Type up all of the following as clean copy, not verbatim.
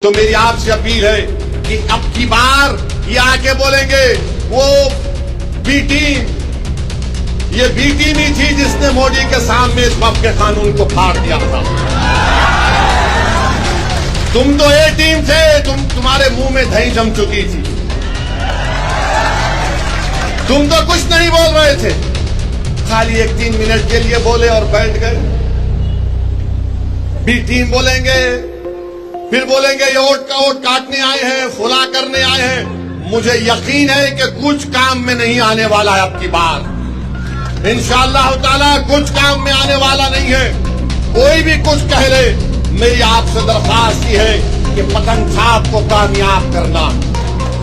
تو میری آپ سے اپیل ہے کہ اب کی بار یہ آ کے بولیں گے وہ بی ٹیم، یہ بی ٹیم ہی تھی جس نے مودی کے سامنے اس وقت کے قانون کو پھاڑ دیا تھا۔ تم تو اے ٹیم تھے، تمہارے منہ میں دہی جم چکی تھی، تم تو کچھ نہیں بول رہے تھے، خالی 1-3 منٹ کے لیے بولے اور بیٹھ گئے۔ بی ٹیم بولیں گے، پھر بولیں گے یہ اوٹ کا اوٹ کاٹنے آئے ہیں، فلا کرنے آئے ہیں۔ مجھے یقین ہے کہ کچھ کام میں نہیں آنے والا ہے اب کی بار، انشاءاللہ تعالی کچھ کام میں آنے والا نہیں ہے۔ کوئی بھی کچھ کہہ لے، میری آپ سے درخواست یہ ہے کہ پتنگ چھاپ کو کامیاب کرنا،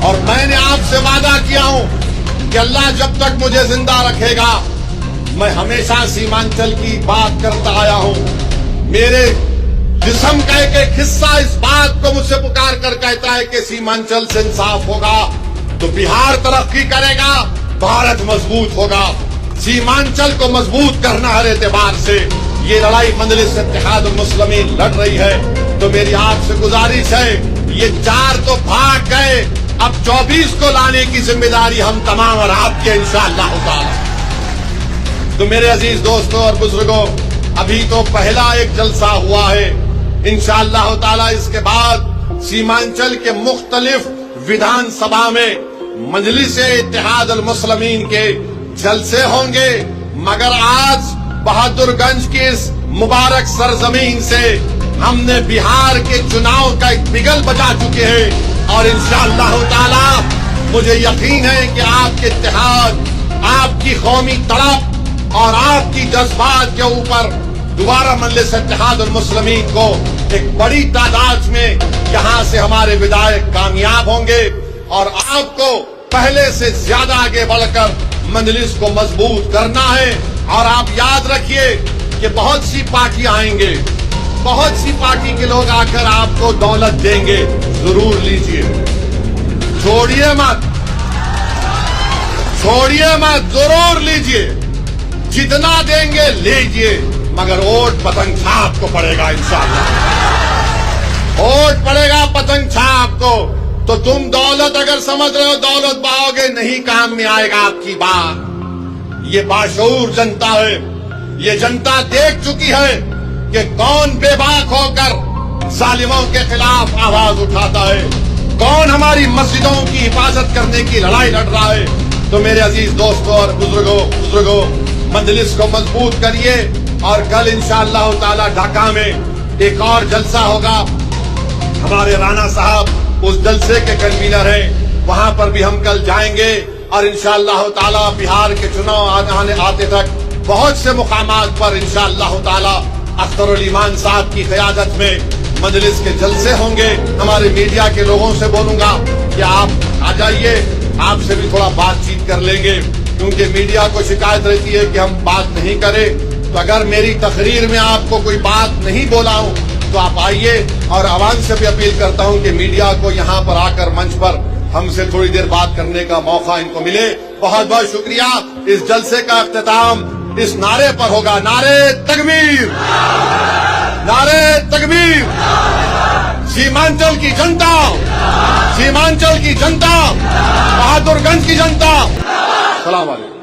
اور میں نے آپ سے وعدہ کیا ہوں کہ اللہ جب تک مجھے زندہ رکھے گا میں ہمیشہ سیمانچل کی بات کرتا آیا ہوں۔ میرے جسم کا ایک حصہ اس بات کو مجھ سے پکار کر کہتا ہے کہ سیمانچل سے انصاف ہوگا تو بہار ترقی کرے گا، بھارت مضبوط ہوگا۔ سیمانچل کو مضبوط کرنا ہر اعتبار سے یہ لڑائی مجلس اتحاد المسلمین لڑ رہی ہے۔ تو میری آپ سے گزارش ہے، یہ 4 تو بھاگ گئے، اب 24 کو لانے کی ذمہ داری ہم تمام اور آپ کے انشاءاللہ تعالی۔ تو میرے عزیز دوستوں اور بزرگوں، ابھی تو پہلا ایک جلسہ ہوا ہے، انشاءاللہ تعالی اس کے بعد سیمانچل کے مختلف ودھان سبھا میں مجلس اتحاد المسلمین کے جلسے ہوں گے، مگر آج بہادر گنج کی اس مبارک سرزمین سے ہم نے بہار کے چناؤ کا ایک بگل بجا چکے ہیں، اور انشاءاللہ تعالی مجھے یقین ہے کہ آپ کے اتحاد، آپ کی قومی تڑپ اور آپ کی جذبات کے اوپر دوبارہ مجلس اتحاد المسلمین کو ایک بڑی تعداد میں یہاں سے ہمارے ودائق کامیاب ہوں گے، اور آپ کو پہلے سے زیادہ آگے بڑھ کر مجلس کو مضبوط کرنا ہے۔ اور آپ یاد رکھیے کہ بہت سی پارٹیاں آئیں گے، بہت سی پارٹی کے لوگ آ کر آپ کو دولت دیں گے، ضرور لیجئے، چھوڑیے مت، چھوڑیے مت، ضرور لیجئے، جتنا دیں گے لیجئے، مگر ووٹ پتنگ چھاپ کو پڑے گا انشاءاللہ، ووٹ پڑے گا پتنگ چھاپ کو۔ تو تم دولت اگر سمجھ رہے ہو دولت پاؤ گے، نہیں کام میں آئے گا آپ کی بات۔ یہ باشعور جنتا ہے، یہ جنتا دیکھ چکی ہے کہ کون بے باک ہو کر ظالموں کے خلاف آواز اٹھاتا ہے، کون ہماری مسجدوں کی حفاظت کرنے کی لڑائی لڑ رہا ہے۔ تو میرے عزیز دوستوں اور بزرگوں مجلس کو مضبوط کریے، اور کل انشاءاللہ تعالی ڈھاکہ میں ایک اور جلسہ ہوگا، ہمارے رانا صاحب اس جلسے کے کنوینر ہیں، وہاں پر بھی ہم کل جائیں گے، اور انشاءاللہ تعالی بہار کے چناؤ آتے تک بہت سے مقامات پر انشاءاللہ تعالی اختر الایمان صاحب کی قیادت میں مجلس کے جلسے ہوں گے۔ ہمارے میڈیا کے لوگوں سے بولوں گا کہ آپ آ جائیے، آپ سے بھی تھوڑا بات چیت کر لیں گے، کیونکہ میڈیا کو شکایت رہتی ہے کہ ہم بات نہیں کریں۔ تو اگر میری تقریر میں آپ کو کوئی بات نہیں بولا ہوں تو آپ آئیے، اور عوام سے بھی اپیل کرتا ہوں کہ میڈیا کو یہاں پر آ کر منچ پر ہم سے تھوڑی دیر بات کرنے کا موقع ان کو ملے۔ بہت بہت شکریہ۔ اس جلسے کا اختتام اس نعرے پر ہوگا، نعرے تکبیر، نعرے تکبیر، سیمانچل کی جنتا، سیمانچل کی جنتا، بہادر گنج کی جنتا۔ السلام علیکم۔